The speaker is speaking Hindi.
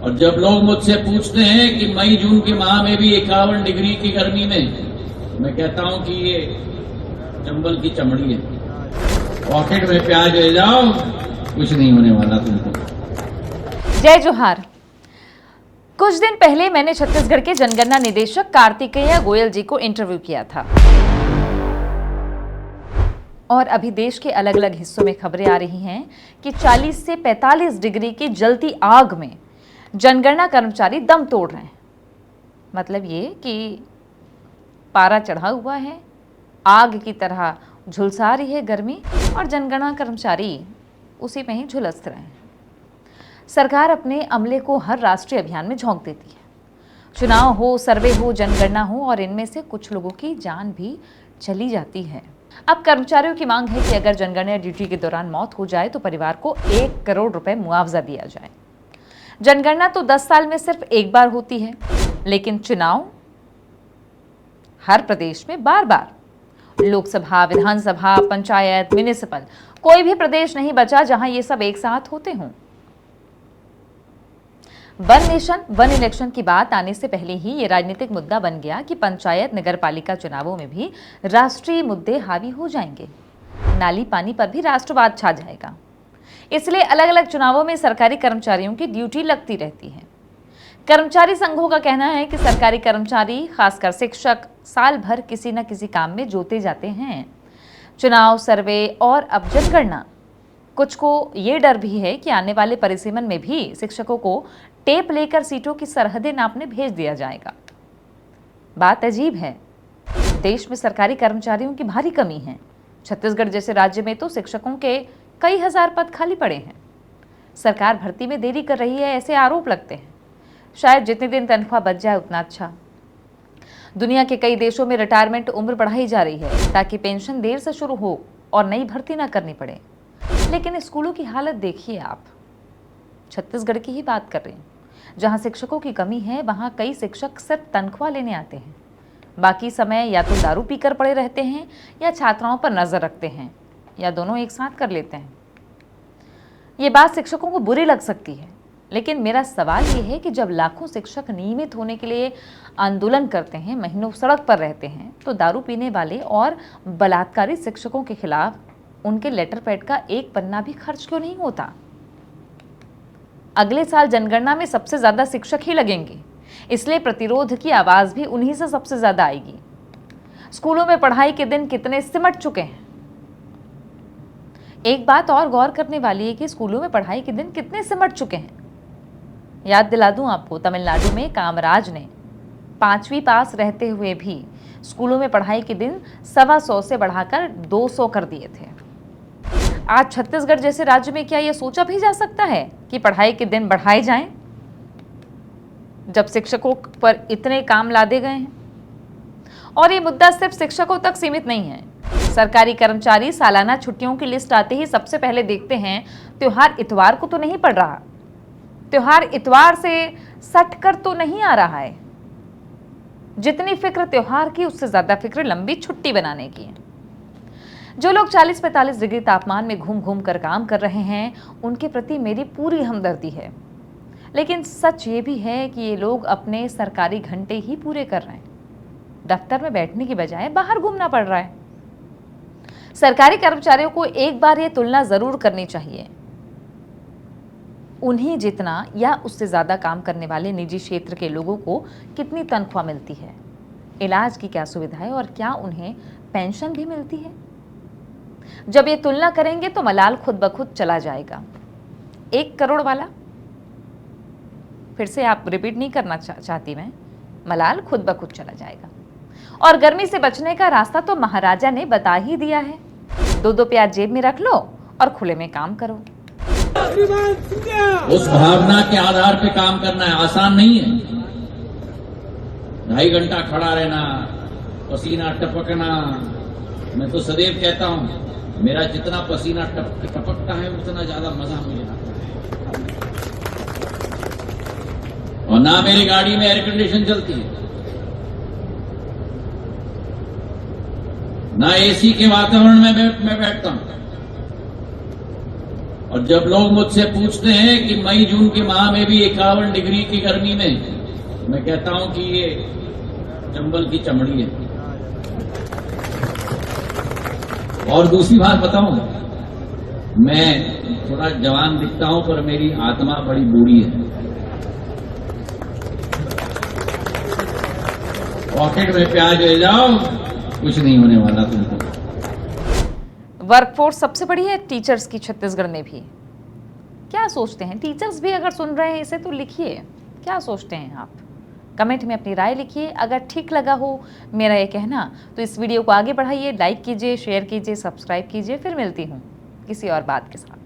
और जब लोग मुझसे पूछते हैं कि मई जून के माह में भी 51 डिग्री की गर्मी में, मैं कहता हूं कि ये चंबल की चमड़ी है, पॉकेट में प्याज ले जाओ, कुछ नहीं होने वाला तुमको। जय जोहार। कुछ दिन पहले मैंने छत्तीसगढ़ के जनगणना निदेशक कार्तिकेय गोयल जी को इंटरव्यू किया था और अभी देश के अलग अलग हिस्सों में खबरें आ रही हैं कि 40 से 45 डिग्री की जलती आग में जनगणना कर्मचारी दम तोड़ रहे हैं। मतलब ये कि पारा चढ़ा हुआ है, आग की तरह झुलसा रही है गर्मी और जनगणना कर्मचारी उसी में ही झुलस रहे हैं। सरकार अपने अमले को हर राष्ट्रीय अभियान में झोंक देती है। चुनाव हो, सर्वे हो, जनगणना हो और इनमें से कुछ लोगों की जान भी चली जाती है। अब कर्मचारियों की मांग है कि अगर जनगणना ड्यूटी के दौरान मौत हो जाए तो परिवार को 1 करोड़ रुपए मुआवजा दिया जाए। जनगणना तो 10 साल में सिर्फ एक बार होती है, लेकिन चुनाव हर प्रदेश में बार बार, लोकसभा, विधानसभा, पंचायत, म्युनिसिपल, कोई भी प्रदेश नहीं बचा जहां ये सब एक साथ होते हों। वन नेशन वन इलेक्शन की बात आने से पहले ही ये राजनीतिक मुद्दा बन गया कि पंचायत नगरपालिका चुनावों में भी राष्ट्रीय मुद्दे हावी हो जाएंगे। नाली पानी पर भी राष्ट्रवाद छा जाएगा। इसलिए अलग अलग चुनावों में सरकारी कर्मचारियों की ड्यूटी लगती रहती है। कर्मचारी संघों का कहना है कि सरकारी कर्मचारी, खासकर शिक्षक, साल भर किसी न किसी काम में जोते जाते हैं। चुनाव, सर्वे और अब जनगणना। कुछ को ये डर भी है कि आने वाले परिसीमन में भी शिक्षकों को टेप लेकर सीटों की सरहदें नापने भेज दिया जाएगा। बात अजीब है। देश में सरकारी कर्मचारियों की भारी कमी है। छत्तीसगढ़ जैसे राज्य में तो शिक्षकों के कई हजार पद खाली पड़े हैं। सरकार भर्ती में देरी कर रही है, ऐसे आरोप लगते हैं। शायद जितने दिन तनख्वाह बच जाए उतना अच्छा। दुनिया के कई देशों में रिटायरमेंट उम्र बढ़ाई जा रही है ताकि पेंशन देर से शुरू हो और नई भर्ती ना करनी पड़े। लेकिन स्कूलों की हालत देखिए आप। छत्तीसगढ़ की ही बात कर रहे हैं। जहां शिक्षकों की कमी है वहां कई शिक्षक सिर्फ तनख्वाह लेने आते हैं। बाकी समय या तो दारू पीकर पड़े रहते हैं या छात्राओं पर नजर रखते हैं या दोनों एक साथ कर लेते हैं। ये बात शिक्षकों को बुरी लग सकती है, लेकिन मेरा सवाल ये है कि जब लाखों शिक्षक नियमित होने के लिए आंदोलन करते हैं, महीनों सड़क पर रहते हैं, तो दारू पीने वाले और बलात्कारी शिक्षकों के खिलाफ उनके लेटर पैड का एक पन्ना भी खर्च क्यों नहीं होता? अगले साल जनगणना में सबसे ज्यादा शिक्षक ही लगेंगे, इसलिए प्रतिरोध की आवाज भी उन्हीं से सबसे ज्यादा आएगी। स्कूलों में पढ़ाई के दिन कितने सिमट चुके हैं। एक बात और गौर करने वाली है कि स्कूलों में पढ़ाई के दिन कितने सिमट चुके हैं। याद दिला दूं आपको, तमिलनाडु में कामराज ने 5वीं पास रहते हुए भी स्कूलों में पढ़ाई के दिन 125 से बढ़ाकर 200 कर दिए थे। आज छत्तीसगढ़ जैसे राज्य में क्या यह सोचा भी जा सकता है कि पढ़ाई के दिन बढ़ाए जाएं, जब शिक्षकों पर इतने काम लादे गए हैं? और ये मुद्दा सिर्फ शिक्षकों तक सीमित नहीं है। सरकारी कर्मचारी सालाना छुट्टियों की लिस्ट आते ही सबसे पहले देखते हैं त्योहार इतवार को तो नहीं पड़ रहा, त्योहार इतवार से सट कर तो नहीं आ रहा है। जितनी फिक्र त्योहार की, उससे ज्यादा फिक्र लंबी छुट्टी बनाने की है। जो लोग 40-45 डिग्री तापमान में घूम घूम कर काम कर रहे हैं, उनके प्रति मेरी पूरी हमदर्दी है। लेकिन सच ये भी है कि ये लोग अपने सरकारी घंटे ही पूरे कर रहे हैं। दफ्तर में बैठने की बजाय बाहर घूमना पड़ रहा है। सरकारी कर्मचारियों को एक बार ये तुलना जरूर करनी चाहिए। उन्हीं जितना या उससे ज्यादा काम करने वाले निजी क्षेत्र के लोगों को कितनी तनख्वाह मिलती है, इलाज की क्या सुविधा है और क्या उन्हें पेंशन भी मिलती है। जब ये तुलना करेंगे तो मलाल खुद ब खुद चला जाएगा। 1 करोड़ वाला, फिर से आप रिपीट नहीं करना चाहती मैं, मलाल खुद ब खुद चला जाएगा। और गर्मी से बचने का रास्ता तो महाराजा ने बता ही दिया है। 2-2 प्याज जेब में रख लो और खुले में काम करो। उस भावना के आधार पे काम करना है, आसान नहीं है। 2.5 घंटा खड़ा रहना, पसीना टपकना। मैं तो सदैव कहता हूं, मेरा जितना पसीना टपकता है उतना ज्यादा मजा मुझे आता है। और ना मेरी गाड़ी में एयर कंडीशन चलती है, ना एसी के वातावरण में मैं बैठता हूं। और जब लोग मुझसे पूछते हैं कि मई जून के माह में भी 51 डिग्री की गर्मी में, मैं कहता हूं कि ये चंबल की चमड़ी है। और दूसरी बात बताऊं, मैं थोड़ा जवान दिखता हूं पर मेरी आत्मा बड़ी बूढ़ी है। पॉकेट में प्याज ले जाओ, कुछ नहीं होने वाला तुमको। वर्कफोर्स सबसे बड़ी है टीचर्स की छत्तीसगढ़ में भी। क्या सोचते हैं टीचर्स भी? अगर सुन रहे हैं इसे तो लिखिए, क्या सोचते हैं आप? कमेंट में अपनी राय लिखिए। अगर ठीक लगा हो मेरा ये कहना तो इस वीडियो को आगे बढ़ाइए, लाइक कीजिए, शेयर कीजिए, सब्सक्राइब कीजिए। फिर मिलती हूँ किसी और बात के साथ।